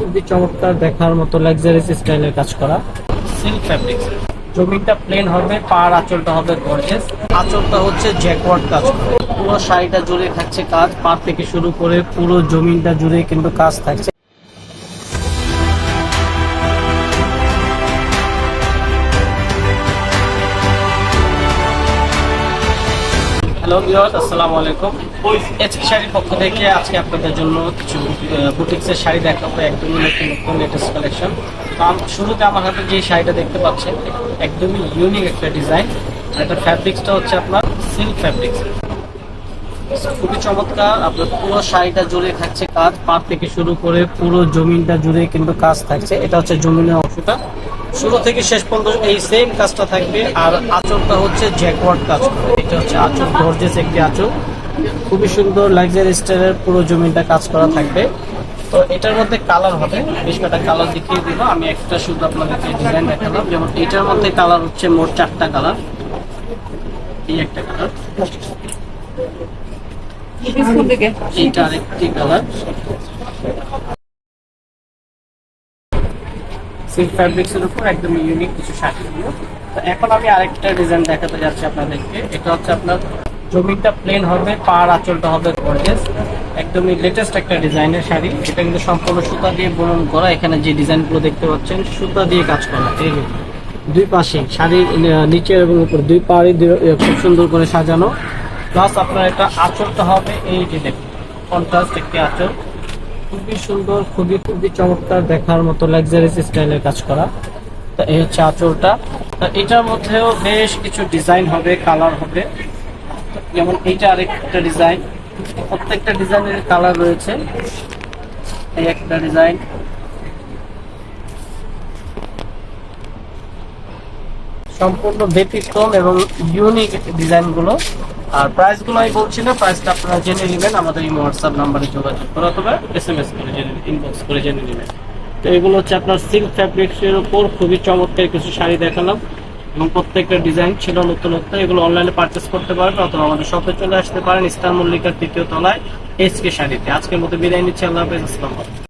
খুবই চমৎকার দেখার মতো লাক্সারিয়াস স্টাইলের কাজ করা সিল্ক ফ্যাব্রিক। জমিনটা প্লেন হবে, পার আঁচলটা হবে গর্জিয়াস। আঁচলটা হচ্ছে জ্যাকওয়ার্ড কাজ করে, পুরো শাড়িটা জুড়ে থাকছে কাজ, পার থেকে শুরু করে পুরো জমিনটা জুড়ে কিন্তু কাজ থাকছে। হ্যালো ভিউয়ার্স, আসসালামু আলাইকুম। এচকে শাড়ির পক্ষ থেকে আজকে আপনাদের জন্য কিছু বুটিক্সের শাড়ি দেখাবো, একদমই নতুন লেটেস্ট কালেকশন। শুরুতে আমার হাতে যে শাড়িটা দেখতে পাচ্ছেন একদমই ইউনিক একটা ডিজাইন। এটা ফ্যাব্রিক্সটা হচ্ছে আপনার সিল্ক ফ্যাব্রিক্স, খুবই চমৎকার। আপনার পুরো শাড়িটা জুড়ে থাকছে কাজ, পার থেকে শুরু করে পুরো জমিনটা জুড়ে কিন্তু কাজ থাকছে। এটা হচ্ছে জমিনের অংশটা, শুরু থেকে শেষ পর্যন্ত এই সেম কাজটা থাকবে। আর আঁচলটা হচ্ছে জ্যাকওয়ার্ড কাজ করে, এটা হচ্ছে আঁচল, গর্জিয়াস একটি আঁচল, খুবই সুন্দর লাক্সারি স্টাইলের পুরো জমিনটা কাজ করা থাকবে। তো এটার মধ্যে কালার হবে, বেশ কয়েকটা কালার দেখিয়ে দিব। আমি একটা শুধু আপনাদেরকে ডিজাইন দেখালাম। যেমন এটার মধ্যে কালার হচ্ছে মোট 4টা কালার। এই একটা কালার, এটা আরেকটি কালার। সিল্ক ফ্যাব্রিক্সের উপর একদম ইউনিক কিছু শাড়ি। তো এখন আমি আরেকটা ডিজাইন দেখাতে যাচ্ছি আপনাদেরকে। এটা হচ্ছে আপনার জমিনটা প্লেন হবে, পার আঁচলটা হবে গর্জিয়াস, একদমই লেটেস্ট একটা ডিজাইনের শাড়ি। এটা কিন্তু সম্পূর্ণ সুতা দিয়ে বুনন করা। এখানে যে ডিজাইনগুলো দেখতে পাচ্ছেন সুতা দিয়ে কাজ করা। এই দুই পাশে শাড়ির নিচের এবং উপর দুই পাড়ে খুব সুন্দর করে সাজানো। প্লাস আপনার একটা আঁচলটা হবে এই যে দেখুন, কন্ট্রাস্ট একটি আঁচল, খুবই সুন্দর, খুবই চমৎকার দেখার মতো লাক্সারিয়াস স্টাইলের কাজ করা। তো এই হচ্ছে আঁচলটা। তো এটার মধ্যেও বেশ কিছু ডিজাইন হবে, কালার হবে। যেমন এইটা আরেকটা ডিজাইন, প্রত্যেকটা ডিজাইনের কালার রয়েছে। এই একটা ডিজাইন, সম্পূর্ণ ব্যতিক্রম এবং ইউনিক ডিজাইন গুলো। আর প্রাইস গুলো আমি বলছি না, প্রাইসটা আপনারা জেনে নেবেন আমাদের এই হোয়াটসঅ্যাপ নাম্বারে যোগাযোগ করে অথবা SMS করে ইনবক্স করে জেনে নেবেন। তো এগুলো হচ্ছে আপনার সিল্ক ফ্যাব্রিক্সের উপর খুবই চমৎকার কিছু শাড়ি দেখালাম এবং প্রত্যেকটা ডিজাইন ছিল নতুনত্ব। এগুলো অনলাইনে পারচেস করতে পারবেন অথবা আমাদের শপে চলে আসতে পারেন, স্টার মল্লিকার 3য় তলায় এচকে শাড়িতে। আজকের মতো বিদায় নিচ্ছি, আল্লাহ হাফেজ, আসসালামু আলাইকুম।